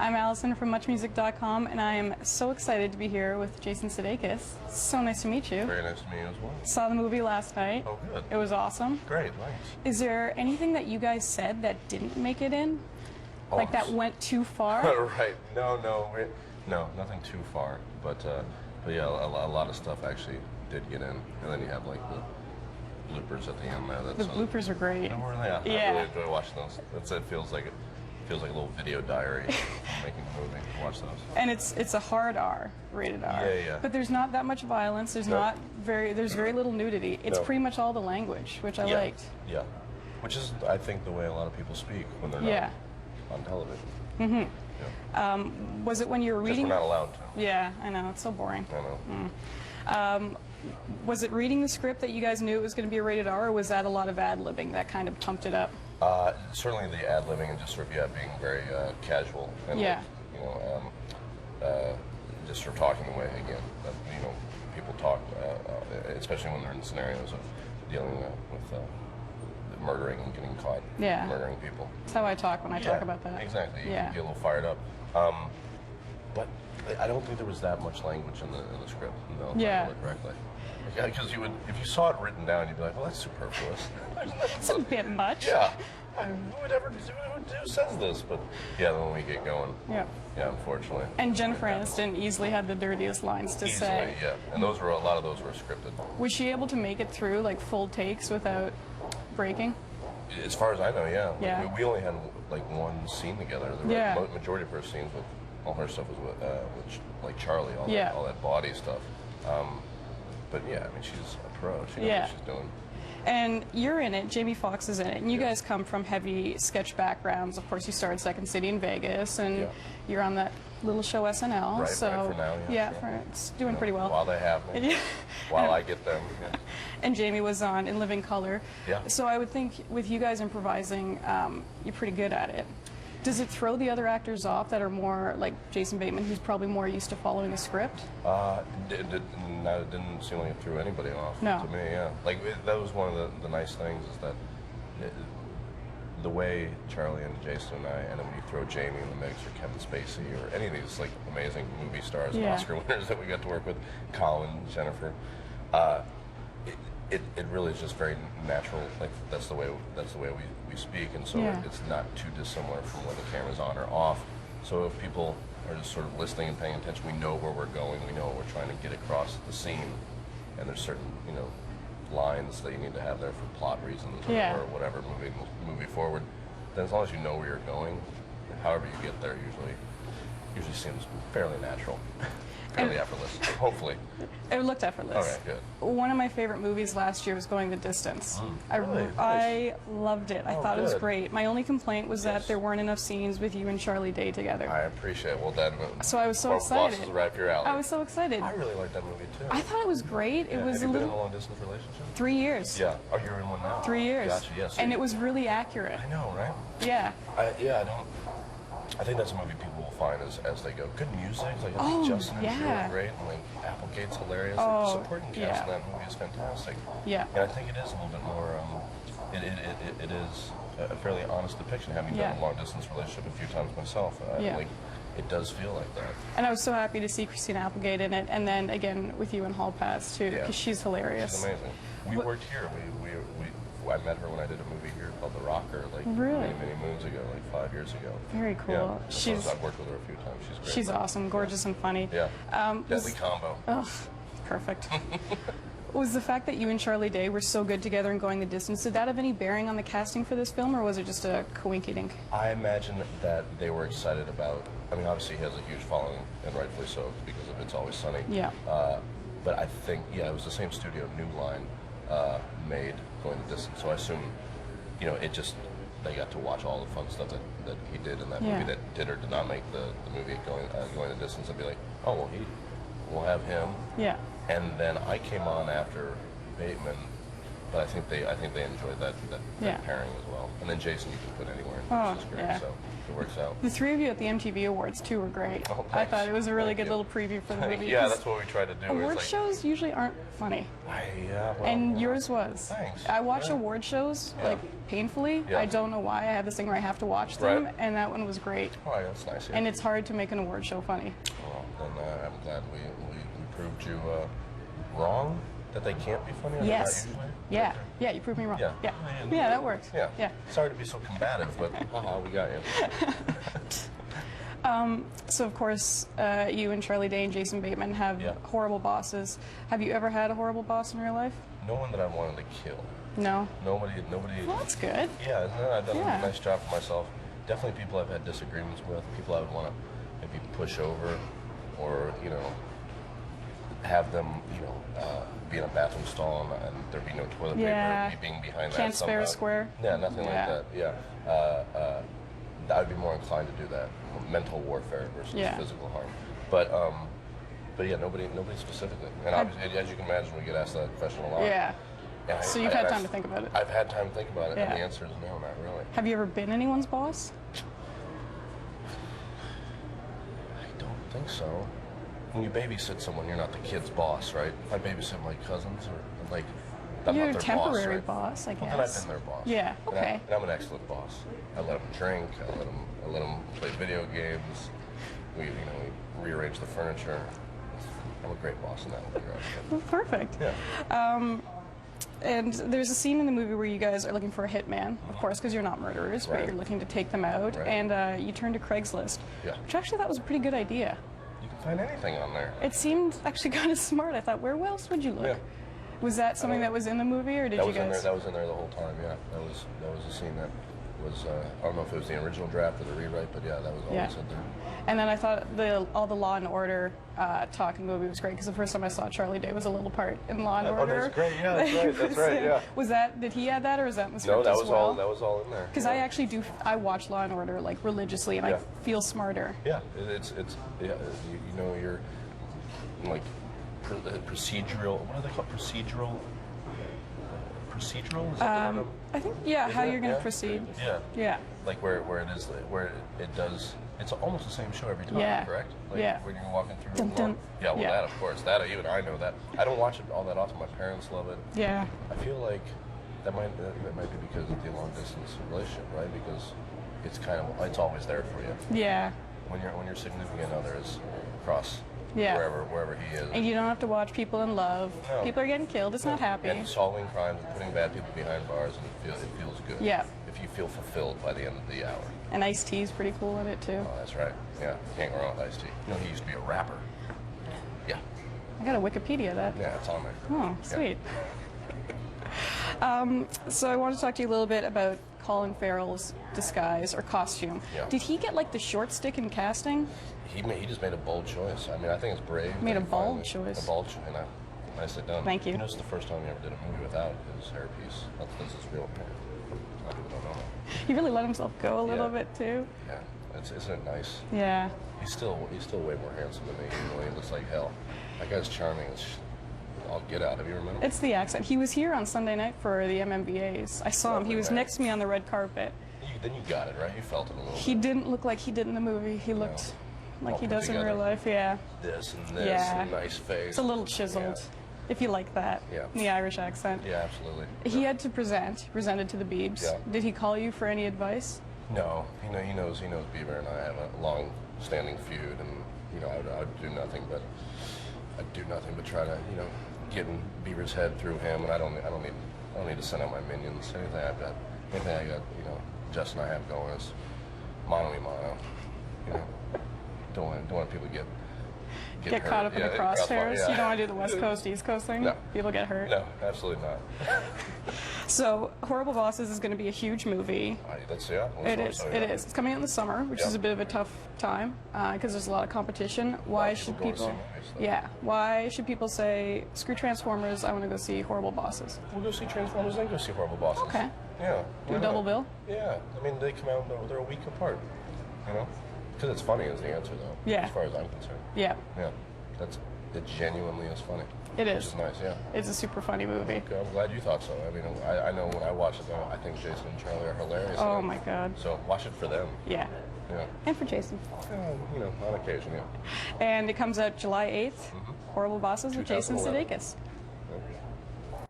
I'm Allison from MuchMusic.com, and I am so excited to be here with Jason Sudeikis. So nice to meet you. Very nice to meet you as well. Saw the movie last night. Oh, good. It was awesome. Great, thanks. Is there anything that you guys said that didn't make it in? Like that went too far? Right. No, nothing too far. But yeah, a lot of stuff actually did get in. And then you have like the bloopers at the end there. The bloopers are great. No, really, I really enjoy watching those. It feels like a little video diary making the movie. Watch those. And it's a hard R, rated R. Yeah. But there's not that much violence. There's there's very little nudity. It's pretty much all the language, which I liked. Yeah. Which is, I think, the way a lot of people speak when they're not on television. Mm-hmm. Yeah. Was it when you were reading? We're not allowed to. Yeah, I know. It's so boring. I know. Was it reading the script that you guys knew it was going to be a rated R, or was that a lot of ad-libbing that kind of pumped it up? Certainly the ad-libbing and just sort of being very casual and like, just sort of talking the way again that people talk, especially when they're in scenarios of dealing with murdering and getting caught murdering people. That's how I talk when I talk about that. Exactly. You can get a little fired up. But I don't think there was that much language in the script. No, if I remember correctly. Because if you saw it written down, you'd be like, well, that's superfluous. It's a bit much. Yeah. Who says this? But yeah, then when we get going, unfortunately. And Jennifer Aniston easily had the dirtiest lines to say. Yeah. And a lot of those were scripted. Was she able to make it through like full takes without breaking? As far as I know, yeah. We only had like one scene together. The majority of her scenes with all her stuff was with like Charlie, all that body stuff. But yeah, I mean, she's a pro. She knows what she's doing. And you're in it, Jamie Foxx is in it, and you guys come from heavy sketch backgrounds. Of course, you started Second City in Vegas, and you're on that little show SNL. Right, so right for now, it's doing pretty well. While they have me, while I get them. Yeah. And Jamie was on In Living Color. Yeah. So I would think with you guys improvising, you're pretty good at it. Does it throw the other actors off that are more like Jason Bateman, who's probably more used to following a script? It didn't seem like it threw anybody off to me, Like, that was one of the nice things is that the way Charlie and Jason and I, and then when you throw Jamie in the mix or Kevin Spacey or any of these like amazing movie stars and Oscar winners that we got to work with, Colin, Jennifer, it really is just very natural. Like that's the way we speak, and so it's not too dissimilar from when the camera's on or off. So if people are just sort of listening and paying attention, we know where we're going, we know what we're trying to get across the scene, and there's certain lines that you need to have there for plot reasons or whatever, moving forward. Then as long as you know where you're going, however you get there usually seems fairly natural. Fairly effortless, hopefully. It looked effortless. Okay, good. One of my favorite movies last year was Going the Distance. Really? I loved it. I thought it was great. My only complaint was that there weren't enough scenes with you and Charlie Day together. I appreciate it. Well, then, so I was so excited. Bosses right up your alley. I was so excited. I really liked that movie too. I thought it was great. It was have you been in a long-distance relationship? 3 years. Yeah. Oh, you're in one now? 3 years. Gotcha, yes. And it was really accurate. I know, right? Yeah. I think that's a movie people will find as they go. Good music, like I think Justin is really great, and like Applegate's hilarious. The supporting cast in that movie is fantastic. Yeah. And I think it is a little bit more. It is a fairly honest depiction. Having done a long distance relationship a few times myself, like it does feel like that. And I was so happy to see Christina Applegate in it, and then again with you in Hall Pass too, because she's hilarious. She's amazing. We worked here. I met her when I did a movie here called The Rocker, like many moons ago, like 5 years ago. Very cool. Yeah, I've worked with her a few times. She's great. She's awesome, gorgeous, and funny. Yeah. Deadly combo. Oh, perfect. Was the fact that you and Charlie Day were so good together and going the distance, did that have any bearing on the casting for this film, or was it just a coinkydink? I imagine that they were excited about. I mean, obviously he has a huge following, and rightfully so, because of It's Always Sunny. Yeah. But I think, it was the same studio, New Line, made Going the Distance. So I assume, they got to watch all the fun stuff that he did in that movie that did or did not make the movie Going the Distance, and be like, oh, well, we'll have him. Yeah. And then I came on after Bateman, but I think they enjoyed that pairing as well. And then Jason you can put anywhere, which is great. So it works out. The three of you at the MTV Awards, too, were great. Oh, I thought it was a really Thank good you. little preview for the movie. Yeah, that's what we tried to do. Award shows usually aren't funny. Well, And yours was. Thanks. I watch award shows, like, painfully. Yeah. I don't know why. I have this thing where I have to watch them, Right. and that one was great. Oh, yeah, that's nice. Yeah. And it's hard to make an award show funny. Well, then I'm glad we proved you wrong, that they can't be funny. Yes. Usually. Yeah. Yeah, you proved me wrong. Yeah. Yeah, that works. Yeah. Yeah. Sorry to be so combative, but we got you. So, of course, you and Charlie Day and Jason Bateman have horrible bosses. Have you ever had a horrible boss in real life? No one that I wanted to kill. No? Nobody. Well, that's good. Yeah, no, I've done a nice job for myself. Definitely people I've had disagreements with, people I would want to maybe push over, or, you know, have them, you know, be in a bathroom stall and there be no toilet paper, me being behind Can't that spare a somehow. square. Yeah, nothing like that. Yeah. I would be more inclined to do that. Mental warfare versus physical harm. But yeah, nobody specifically. And obviously, as you can imagine, we get asked that question a lot. Yeah. So you've had time to think about it. I've had time to think about it, Yeah. and the answer is no, not really. Have you ever been anyone's boss? I don't think so. When you babysit someone, you're not the kid's boss, right? If I babysit my cousins, or like, I'm You're not a their temporary boss, boss, I Well, then I've guess. been their boss. Yeah, And okay. and I'm an excellent boss. I let them drink. I let them play video games. We rearrange the furniture. I'm a great boss in that regard. Well, perfect. Yeah. And there's a scene in the movie where you guys are looking for a hitman, of course, because you're not murderers, but Right. you're looking to take them out. Right. And you turn to Craigslist, Yeah. which I actually thought was a pretty good idea. You can find anything on there. It seemed actually kind of smart. I thought, where else would you look? Yeah. Was that something that was in the movie, or did That you was in there. guys? That was in there the whole time. Yeah. That was a scene that was. I don't know if it was the original draft or the rewrite, but yeah, that was always in there. And then I thought all the Law and Order talk in the movie was great, because the first time I saw Charlie Day was a little part in Law and Order. Oh, that's great. Yeah, that's right. That's right. Yeah. Was that? Did he add that, or was that in the script No, that as was well? all. That was all in there. Because I actually do. I watch Law and Order like religiously, and I feel smarter. Yeah, it's yeah. You know, you're like procedural. What are they called? Procedural. Procedural? Is that the word? I think how you're going to proceed. Yeah. Yeah. Like where it is, where it does. It's almost the same show every time, Yeah. correct? Like Yeah. when you're walking through. Dun, dun. Yeah, well, Yeah. that of course. That even I know that. I don't watch it all that often. My parents love it. Yeah. I feel like that might be because of the long distance relationship, right? Because it's always there for you. Yeah. When your significant other is across Yeah. wherever he is. And you don't have to watch people in love. No. People are getting killed. It's not happy. And solving crimes and putting bad people behind bars, and it feels good. Yeah. If you feel fulfilled by the end of the hour. And Ice-T's pretty cool in it too. Oh, that's right. Yeah, can't go wrong with Ice-T. You know, he used to be a rapper. Yeah. I got a Wikipedia of that. Yeah, it's on there. Oh, sweet. So I want to talk to you a little bit about Colin Farrell's disguise or costume. Yeah. Did he get like the short stick in casting? He just made a bold choice. I mean, I think it's brave. Made that a he bold finally- choice. A bold choice, and nicely done. Thank you. You know, it's the first time he ever did a movie without his hairpiece. That's his real hair. A lot of people don't know that. He really let himself go a little Yeah. bit too. Yeah, isn't it nice? Yeah. He's still way more handsome than me. Even though he looks like hell. That guy's charming as I'll get out. Have you remember? It's the accent. He was here on Sunday night for the MMVAs. I saw him. He was Lovely man. next to me on the red carpet. Then you got it, right? You felt it a little He bit. didn't look like he did in the movie. He looked like All he put does in together. real life. Yeah. This and this Yeah. and nice face. It's a little chiseled, if you like that. Yeah. The Irish accent. Yeah, absolutely. He had to presented to the Beebs. Yeah. Did he call you for any advice? No, he knows Bieber and I have a long-standing feud, and I would do nothing but try to get in Bieber's head through him, and I don't need to send out my minions. Anything I got, Jess and I have going is mano a mano. Don't want people to get hurt. caught up in the crosshairs. Yeah. You don't want to do the West Coast, East Coast thing? No. People get hurt. No, absolutely not. So, Horrible Bosses is going to be a huge movie. It is. It's coming out in the summer, which is a bit of a tough time because there's a lot of competition. Why should people go to people? see movies, though. Yeah. Why should people say screw Transformers? I want to go see Horrible Bosses. We'll go see Transformers and go see Horrible Bosses. Okay. Yeah. Do why a double not? bill? Yeah. I mean, they come out, they're a week apart. Because it's funny is the answer, though. Yeah. As far as I'm concerned. Yeah. Yeah. It genuinely is funny. It Which is. is nice, yeah. It's a super funny movie. Okay, I'm glad you thought so. I mean, I know when I watch it, though, I think Jason and Charlie are hilarious. Oh in it. my God. So watch it for them. Yeah. Yeah. And for Jason. You know, on occasion, yeah. And it comes out July 8th. Horrible Bosses with Jason 2011. Sudeikis.